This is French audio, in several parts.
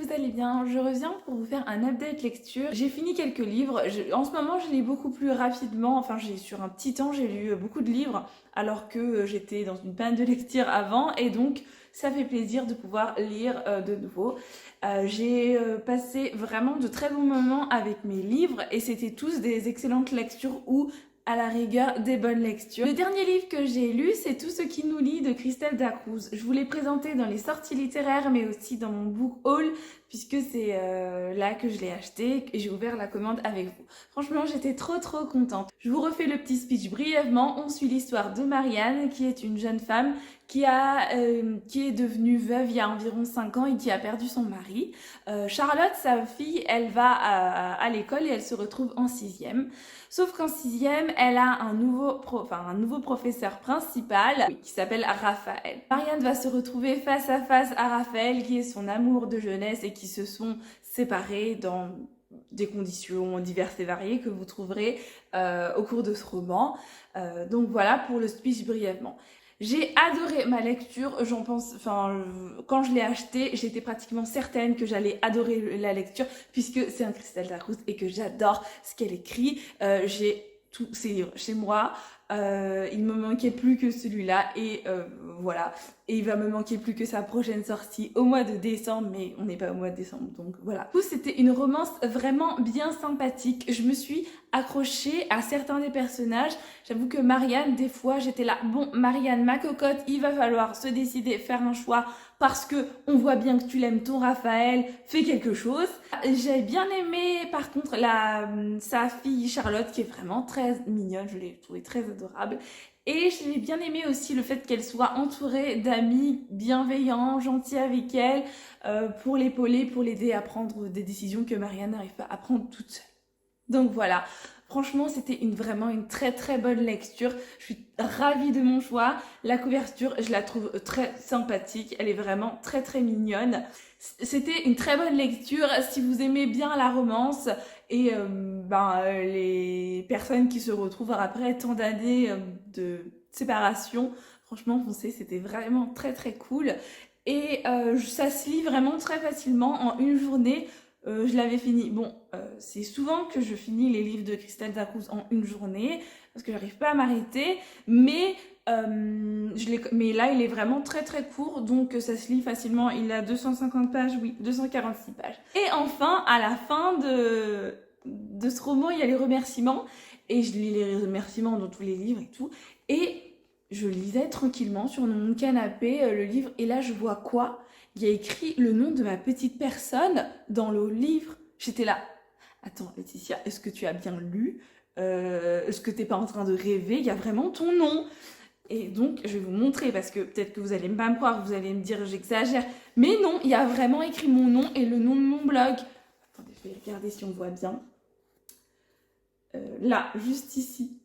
vous allez bien. Je reviens pour vous faire un update lecture. J'ai fini quelques livres. En ce moment, je lis beaucoup plus rapidement. Enfin, sur un petit temps, j'ai lu beaucoup de livres alors que j'étais dans une panne de lecture avant. Et donc, ça fait plaisir de pouvoir lire de nouveau. J'ai passé vraiment de très bons moments avec mes livres et c'était tous des excellentes lectures ou à la rigueur des bonnes lectures. Le dernier livre que j'ai lu, c'est Tout ce qui nous lie de Christelle Dacruz. Je vous l'ai présenté dans les sorties littéraires, mais aussi dans mon book haul, puisque c'est là que je l'ai acheté et j'ai ouvert la commande avec vous. Franchement, j'étais trop contente. Je vous refais le petit speech brièvement. On suit l'histoire de Marianne, qui est une jeune femme qui est devenue veuve il y a environ 5 ans et qui a perdu son mari. Charlotte, sa fille, elle va à l'école et elle se retrouve en 6e. Sauf qu'en 6e, elle a un nouveau professeur principal qui s'appelle Raphaël. Marianne va se retrouver face à face à Raphaël, qui est son amour de jeunesse et qui se sont séparés dans des conditions diverses et variées que vous trouverez au cours de ce roman. Donc voilà pour le speech brièvement. J'ai adoré ma lecture, quand je l'ai acheté, j'étais pratiquement certaine que j'allais adorer la lecture puisque c'est un Christelle Dacruz et que j'adore ce qu'elle écrit. J'ai tous ses livres chez moi, il me manquait plus que celui-là et voilà. Et il va me manquer plus que sa prochaine sortie au mois de décembre, mais on n'est pas au mois de décembre, donc voilà. C'était une romance vraiment bien sympathique. Je me suis accrochée à certains des personnages. J'avoue que Marianne, des fois, j'étais là, bon, Marianne, ma cocotte, il va falloir se décider, faire un choix, parce que on voit bien que tu l'aimes, ton Raphaël, fais quelque chose. J'ai bien aimé, par contre, sa fille Charlotte, qui est vraiment très mignonne, je l'ai trouvée très adorable. Et j'ai bien aimé aussi le fait qu'elle soit entourée d'amis bienveillants, gentils avec elle, pour l'épauler, pour l'aider à prendre des décisions que Marianne n'arrive pas à prendre toute seule. Donc voilà, franchement c'était vraiment une très bonne lecture. Je suis ravie de mon choix. La couverture, je la trouve très sympathique, elle est vraiment très mignonne. C'était une très bonne lecture si vous aimez bien la romance et les personnes qui se retrouvent après tant d'années de séparation. Franchement, foncez, c'était vraiment très cool. Et ça se lit vraiment très facilement en une journée. Je l'avais fini. Bon, c'est souvent que je finis les livres de Christelle Dacruz en une journée parce que j'arrive pas à m'arrêter. Mais là, il est vraiment très court, donc ça se lit facilement. Il a 250 pages, oui, 246 pages. Et enfin, à la fin de ce roman, il y a les remerciements. Et je lis les remerciements dans tous les livres et tout. Et je lisais tranquillement sur mon canapé le livre. Et là, je vois quoi ? Il y a écrit le nom de ma petite personne dans le livre. J'étais là. Attends, Laetitia, est-ce que tu as bien lu ? Est-ce que t'es pas en train de rêver ? Il y a vraiment ton nom. Et donc, je vais vous montrer parce que peut-être que vous allez pas me croire, vous allez me dire j'exagère. Mais non, il y a vraiment écrit mon nom et le nom de mon blog. Attendez, je vais regarder si on voit bien. Là, juste ici.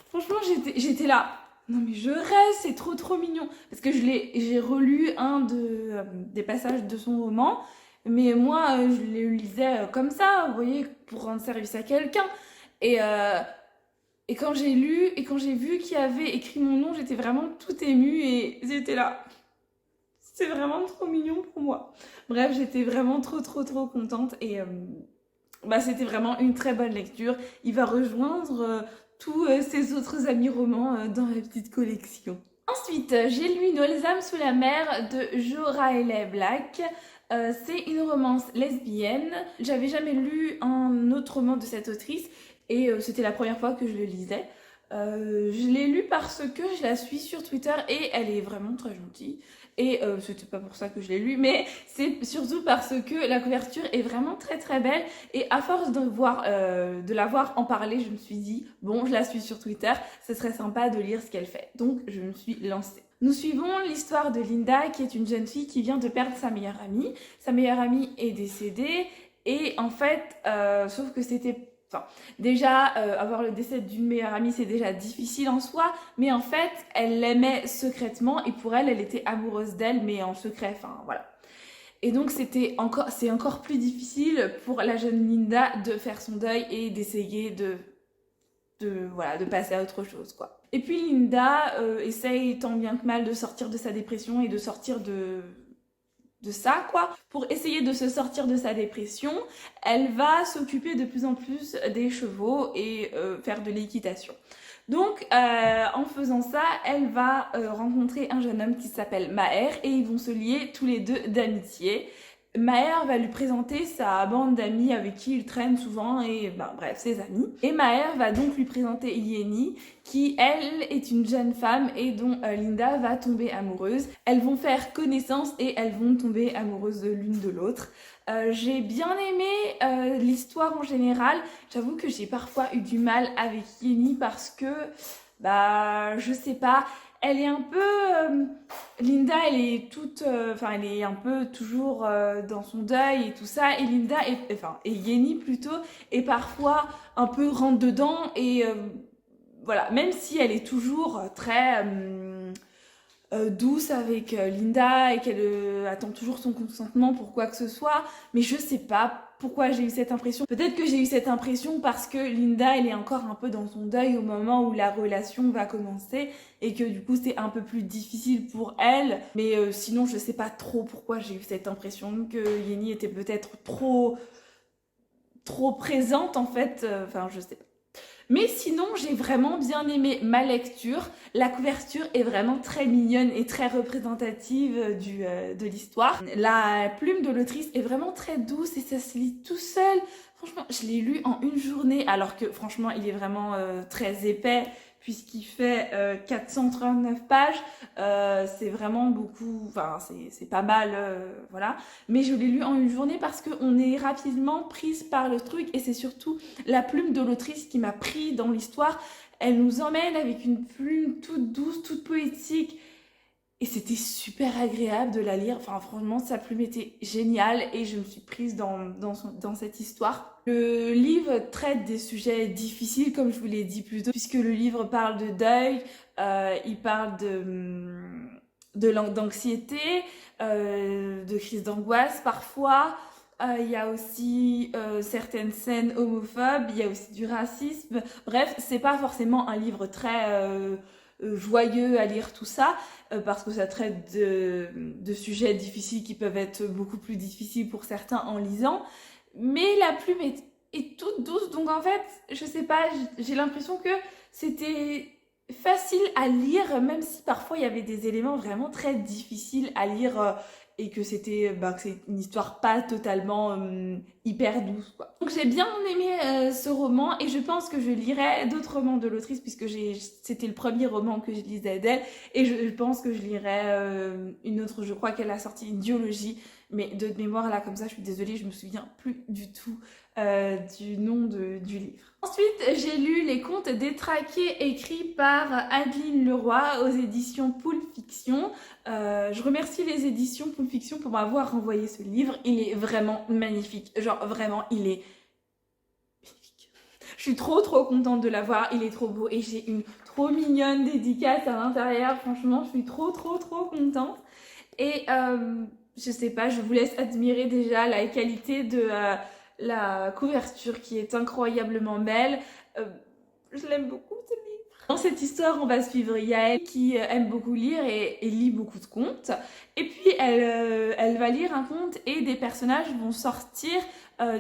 Franchement, j'étais là. Non mais je rêve, c'est trop mignon. Parce que j'ai relu des passages de son roman. Mais moi, je le lisais comme ça, vous voyez, pour rendre service à quelqu'un. Et quand j'ai lu et quand j'ai vu qu'il y avait écrit mon nom, j'étais vraiment tout émue et j'étais là. C'est vraiment trop mignon pour moi. Bref, j'étais vraiment trop contente et c'était vraiment une très bonne lecture. Il va rejoindre tous ses autres amis romans dans la petite collection. Ensuite, j'ai lu Nos âmes sous la mer de Jo Raël Black. C'est une romance lesbienne. J'avais jamais lu un autre roman de cette autrice et c'était la première fois que je le lisais. Je l'ai lu parce que je la suis sur Twitter et elle est vraiment très gentille. Et c'était pas pour ça que je l'ai lu, mais c'est surtout parce que la couverture est vraiment très belle. Et à force de la voir en parler, je me suis dit, bon, je la suis sur Twitter, ce serait sympa de lire ce qu'elle fait. Donc je me suis lancée. Nous suivons l'histoire de Linda, qui est une jeune fille qui vient de perdre sa meilleure amie. Sa meilleure amie est décédée et en fait, sauf que c'était... déjà, avoir le décès d'une meilleure amie, c'est déjà difficile en soi, mais en fait, elle l'aimait secrètement et pour elle, elle était amoureuse d'elle, mais en secret, voilà. Et donc, c'est encore plus difficile pour la jeune Linda de faire son deuil et d'essayer de passer à autre chose, quoi. Et puis Linda essaye tant bien que mal de sortir de sa dépression et de sortir de ça, quoi. Pour essayer de se sortir de sa dépression, elle va s'occuper de plus en plus des chevaux et faire de l'équitation. Donc, en faisant ça, elle va rencontrer un jeune homme qui s'appelle Maher et ils vont se lier tous les deux d'amitié. Maher va lui présenter sa bande d'amis avec qui il traîne souvent et bref, ses amis. Et Maher va donc lui présenter Yeni qui, elle, est une jeune femme et dont Linda va tomber amoureuse. Elles vont faire connaissance et elles vont tomber amoureuses de l'une de l'autre. J'ai bien aimé l'histoire en général. J'avoue que j'ai parfois eu du mal avec Yeni parce que, je sais pas, elle est un peu... Linda, elle est toute... elle est un peu toujours dans son deuil et tout ça. Et Linda, et Yeni plutôt, est parfois un peu rentre dedans. Et voilà, même si elle est toujours très... douce avec Linda et qu'elle attend toujours son consentement pour quoi que ce soit, mais je sais pas pourquoi j'ai eu cette impression. Peut-être que j'ai eu cette impression parce que Linda, elle est encore un peu dans son deuil au moment où la relation va commencer et que du coup c'est un peu plus difficile pour elle, mais sinon je sais pas trop pourquoi j'ai eu cette impression que Yeni était peut-être trop présente en fait, je sais pas. Mais sinon, j'ai vraiment bien aimé ma lecture. La couverture est vraiment très mignonne et très représentative de l'histoire. La plume de l'autrice est vraiment très douce et ça se lit tout seul. Franchement, je l'ai lu en une journée alors que franchement, il est vraiment très épais puisqu'il fait 439 pages. C'est vraiment beaucoup, c'est pas mal, voilà. Mais je l'ai lu en une journée parce qu'on est rapidement prise par le truc et c'est surtout la plume de l'autrice qui m'a pris dans l'histoire. Elle nous emmène avec une plume toute douce, toute poétique. Et c'était super agréable de la lire. Franchement, sa plume était géniale et je me suis prise dans cette histoire. Le livre traite des sujets difficiles, comme je vous l'ai dit plus tôt, puisque le livre parle de deuil, il parle d'anxiété, de crise d'angoisse parfois. Il y a aussi certaines scènes homophobes, il y a aussi du racisme. Bref, c'est pas forcément un livre très joyeux à lire tout ça, parce que ça traite de sujets difficiles qui peuvent être beaucoup plus difficiles pour certains en lisant. Mais la plume est toute douce, donc en fait, je sais pas, j'ai l'impression que c'était facile à lire, même si parfois il y avait des éléments vraiment très difficiles à lire et que c'était que c'est une histoire pas totalement hyper douce, quoi. Donc j'ai bien aimé ce roman et je pense que je lirai d'autres romans de l'autrice puisque c'était le premier roman que je lisais d'elle et je pense que je lirai une autre, je crois qu'elle a sorti une duologie, mais de mémoire là comme ça je suis désolée, je me souviens plus du tout du nom du livre. Ensuite, j'ai lu Les Contes détraqués écrits par Adeline Leroy aux éditions Pulp Fiction. Je remercie les éditions Pulp Fiction pour m'avoir renvoyé ce livre. Il est vraiment magnifique. Genre, vraiment, il est magnifique. Je suis trop contente de l'avoir. Il est trop beau et j'ai une trop mignonne dédicace à l'intérieur. Franchement, je suis trop contente. Et je sais pas, je vous laisse admirer déjà la qualité de... la couverture qui est incroyablement belle. Je l'aime beaucoup ce livre. Dans cette histoire, on va suivre Yael qui aime beaucoup lire et lit beaucoup de contes. Et puis, elle va lire un conte et des personnages vont sortir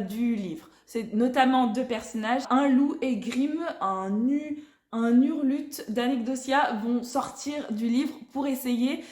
du livre. C'est notamment deux personnages, un loup et Grimm, un hurlute d'Anecdotia vont sortir du livre pour essayer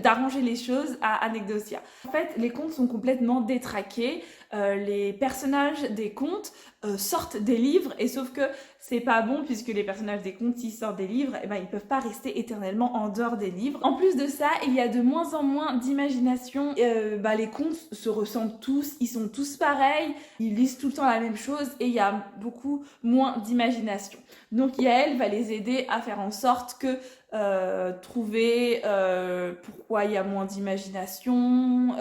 d'arranger les choses à Anecdotia. En fait, les contes sont complètement détraqués. Les personnages des contes sortent des livres et sauf que c'est pas bon puisque les personnages des contes, s'ils sortent des livres, ils peuvent pas rester éternellement en dehors des livres. En plus de ça, il y a de moins en moins d'imagination. Les contes se ressemblent tous, ils sont tous pareils, ils lisent tout le temps la même chose et il y a beaucoup moins d'imagination. Donc Yael va les aider à faire en sorte que trouver pourquoi il y a moins d'imagination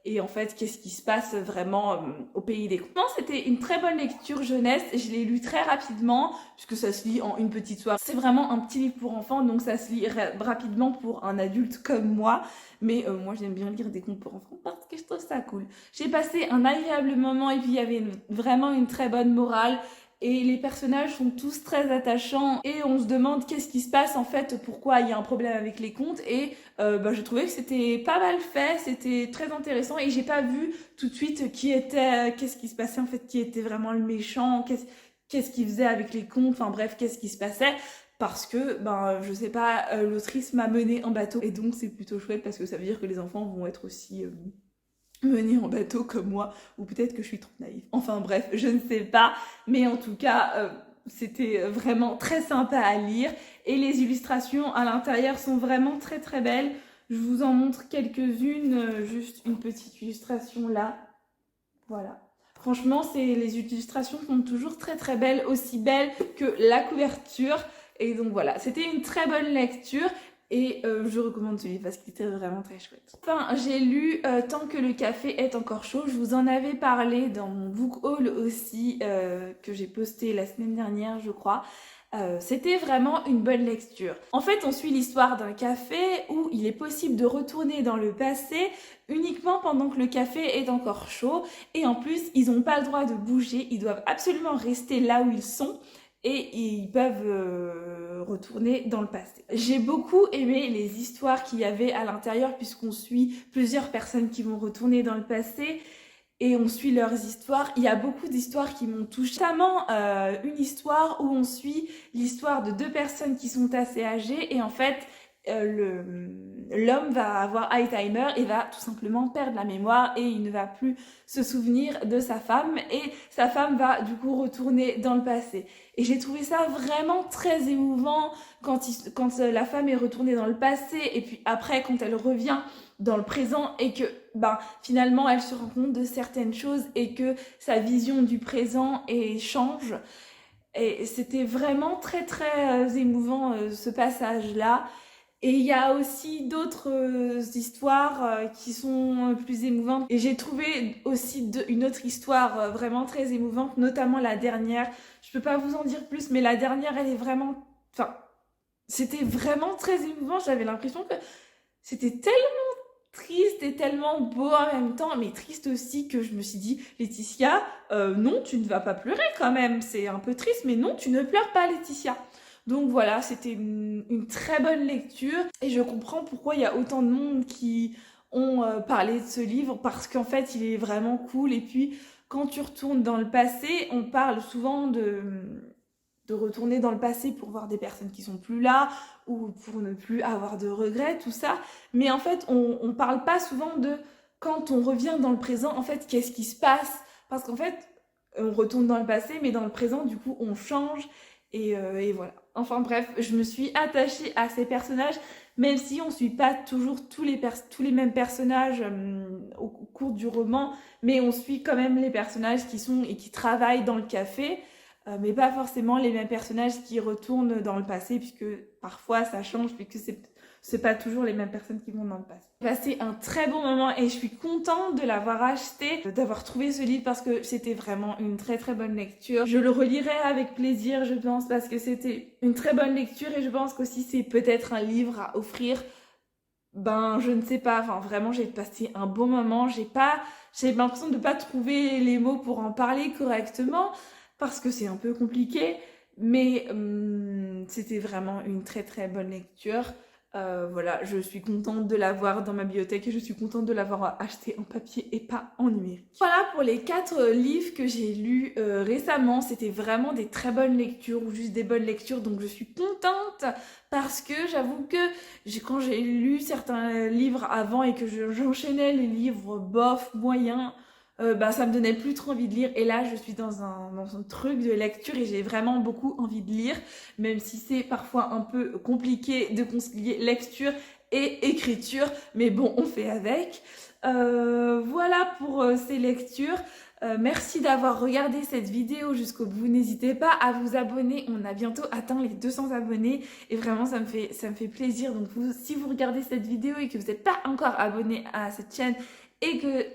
et en fait qu'est-ce qui se passe vraiment au pays des contes. C'était une très bonne lecture jeunesse, je l'ai lu très rapidement puisque ça se lit en une petite soirée. C'est vraiment un petit livre pour enfants donc ça se lit rapidement pour un adulte comme moi, mais moi j'aime bien lire des contes pour enfants parce que je trouve ça cool. J'ai passé un agréable moment et puis il y avait vraiment une très bonne morale. et les personnages sont tous très attachants et on se demande qu'est-ce qui se passe en fait, pourquoi il y a un problème avec les contes et je trouvais que c'était pas mal fait, c'était très intéressant et j'ai pas vu tout de suite qu'est-ce qui se passait en fait, qui était vraiment le méchant, qu'est-ce qu'il faisait avec les contes, enfin bref, qu'est-ce qui se passait. Parce que, je sais pas, l'autrice m'a menée en bateau et donc c'est plutôt chouette parce que ça veut dire que les enfants vont être aussi menés en bateau comme moi, ou peut-être que je suis trop naïve. Enfin bref, je ne sais pas, mais en tout cas, c'était vraiment très sympa à lire et les illustrations à l'intérieur sont vraiment très très belles. Je vous en montre quelques-unes, juste une petite illustration là. Voilà. Franchement, les illustrations sont toujours très très belles, aussi belles que la couverture. Et donc voilà, c'était une très bonne lecture et je recommande ce livre parce qu'il était vraiment très chouette. Enfin, j'ai lu Tant que le café est encore chaud. Je vous en avais parlé dans mon book haul aussi que j'ai posté la semaine dernière, je crois. C'était vraiment une bonne lecture. En fait, on suit l'histoire d'un café où il est possible de retourner dans le passé uniquement pendant que le café est encore chaud. Et en plus, ils n'ont pas le droit de bouger, ils doivent absolument rester là où ils sont. Et ils peuvent retourner dans le passé. J'ai beaucoup aimé les histoires qu'il y avait à l'intérieur puisqu'on suit plusieurs personnes qui vont retourner dans le passé et on suit leurs histoires. Il y a beaucoup d'histoires qui m'ont touchée, notamment une histoire où on suit l'histoire de deux personnes qui sont assez âgées et en fait l'homme va avoir Alzheimer et va tout simplement perdre la mémoire et il ne va plus se souvenir de sa femme et sa femme va du coup retourner dans le passé. Et j'ai trouvé ça vraiment très émouvant quand la femme est retournée dans le passé et puis après quand elle revient dans le présent et que finalement elle se rend compte de certaines choses et que sa vision du présent change. Et c'était vraiment très très émouvant ce passage-là. Et il y a aussi d'autres histoires qui sont plus émouvantes. Et j'ai trouvé aussi une autre histoire vraiment très émouvante, notamment la dernière. Je peux pas vous en dire plus, mais la dernière, elle est vraiment... Enfin, c'était vraiment très émouvant. J'avais l'impression que c'était tellement triste et tellement beau en même temps, mais triste aussi que je me suis dit, Laetitia, non, tu ne vas pas pleurer quand même. C'est un peu triste, mais non, tu ne pleures pas, Laetitia. Donc voilà, c'était une très bonne lecture et je comprends pourquoi il y a autant de monde qui ont parlé de ce livre parce qu'en fait il est vraiment cool et puis quand tu retournes dans le passé, on parle souvent de retourner dans le passé pour voir des personnes qui sont plus là ou pour ne plus avoir de regrets, tout ça. Mais en fait, on parle pas souvent de quand on revient dans le présent, en fait, qu'est-ce qui se passe? Parce qu'en fait, on retourne dans le passé, mais dans le présent, du coup, on change. Et voilà. Enfin bref, je me suis attachée à ces personnages, même si on ne suit pas toujours tous les mêmes personnages au cours du roman, mais on suit quand même les personnages qui sont et qui travaillent dans le café, mais pas forcément les mêmes personnages qui retournent dans le passé, puisque parfois ça change, puisque c'est pas toujours les mêmes personnes qui vont dans le passé. J'ai passé un très bon moment et je suis contente de l'avoir acheté, d'avoir trouvé ce livre parce que c'était vraiment une très très bonne lecture. Je le relirai avec plaisir, je pense, parce que c'était une très bonne lecture et je pense qu'aussi c'est peut-être un livre à offrir. Je ne sais pas, enfin vraiment j'ai passé un bon moment, j'ai l'impression de ne pas trouver les mots pour en parler correctement parce que c'est un peu compliqué, mais c'était vraiment une très très bonne lecture. Voilà, je suis contente de l'avoir dans ma bibliothèque et je suis contente de l'avoir acheté en papier et pas en numérique. Voilà pour les 4 livres que j'ai lus récemment. C'était vraiment des très bonnes lectures ou juste des bonnes lectures, donc je suis contente parce que j'avoue que quand j'ai lu certains livres avant et que j'enchaînais les livres bof, moyens, ça me donnait plus trop envie de lire et là je suis dans un truc de lecture et j'ai vraiment beaucoup envie de lire, même si c'est parfois un peu compliqué de concilier lecture et écriture, mais bon, on fait avec. Voilà pour ces lectures. Merci d'avoir regardé cette vidéo jusqu'au bout. N'hésitez pas à vous abonner. On a bientôt atteint les 200 abonnés et vraiment ça me fait plaisir. Donc si vous regardez cette vidéo et que vous n'êtes pas encore abonné à cette chaîne et que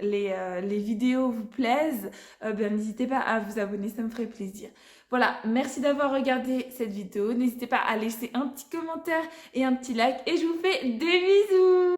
les vidéos vous plaisent, n'hésitez pas à vous abonner, ça me ferait plaisir. Voilà, merci d'avoir regardé cette vidéo. N'hésitez pas à laisser un petit commentaire et un petit like et je vous fais des bisous.